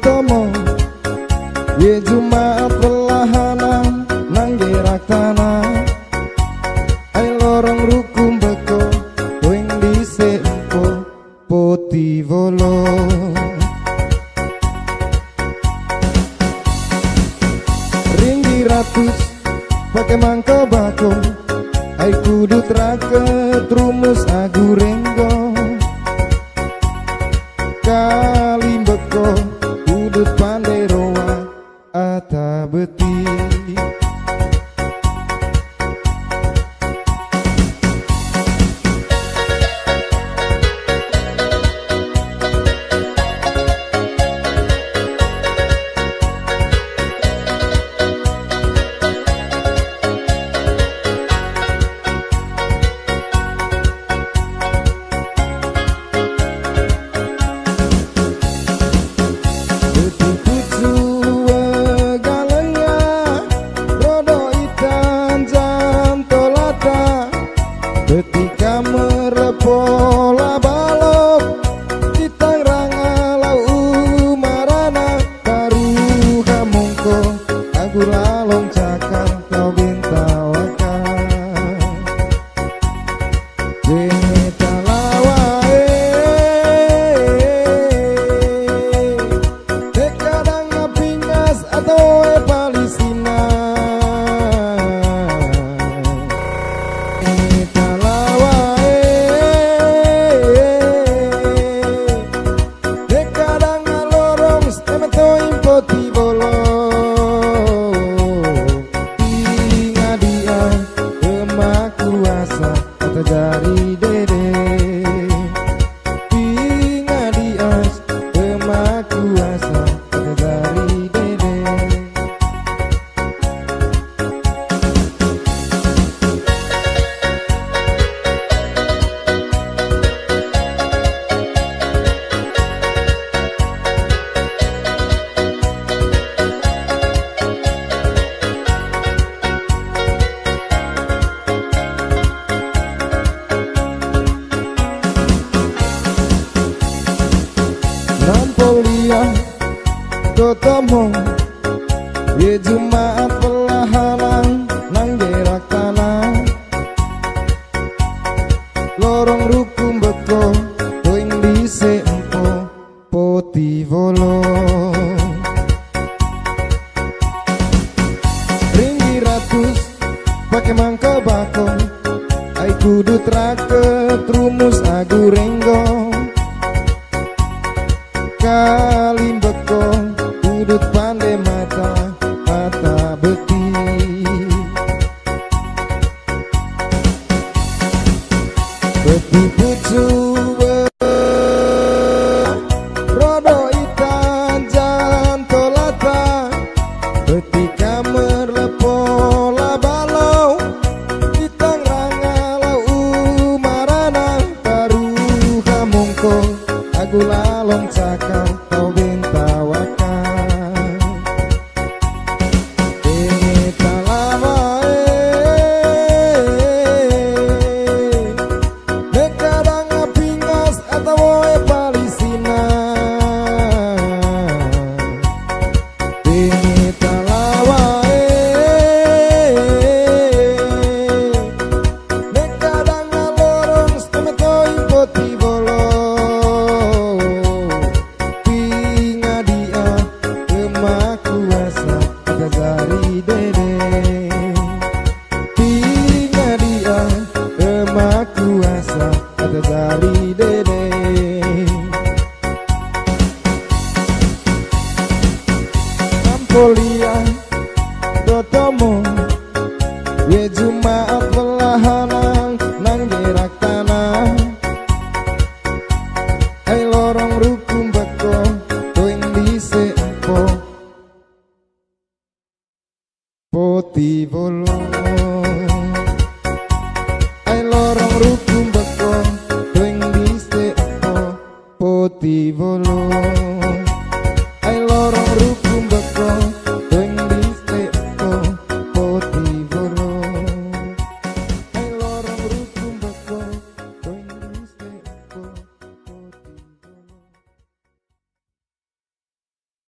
tomo ye Jumat pelahanan nang gerak tanah ai lorong rukun beko wing dhisik empo poti volo ringgi ratus pakai mangko bako ai kudu traket rumus agu renggo kali beko udut pandai roa ata beti ketika merepola balok di Tangerang alau marana baru kamongko aku lalong cakar kau bintawaka jengeta lawae tekadang ngapingas atau palisina dari dede pinga dias emak kuasa dari dede Nampolia totomo ye Jumat pelahanan nang gerak tanah lorong rukun beko wing dhisik empo poti volo ringgi ratus pakai mangko bako ai kudu traket rumus agu renggo kalim beko udut pandai mata beti beti pucu rodo itan jan tolata beti kamer lepola balau di Tangerang alau marana baru kamongko aku lalong cakar kau bintawaka bengeta lawae nekadang ngapingas atau palisina bengeta lawae nekadang ngalorong stemetoi poti bolo dari dede pinga dia emak kuasa ada dari dede Nampolia totomo ye Jumat pelahanan nang gerak tanah ai lorong rukun beko wing dhisik empo poti volo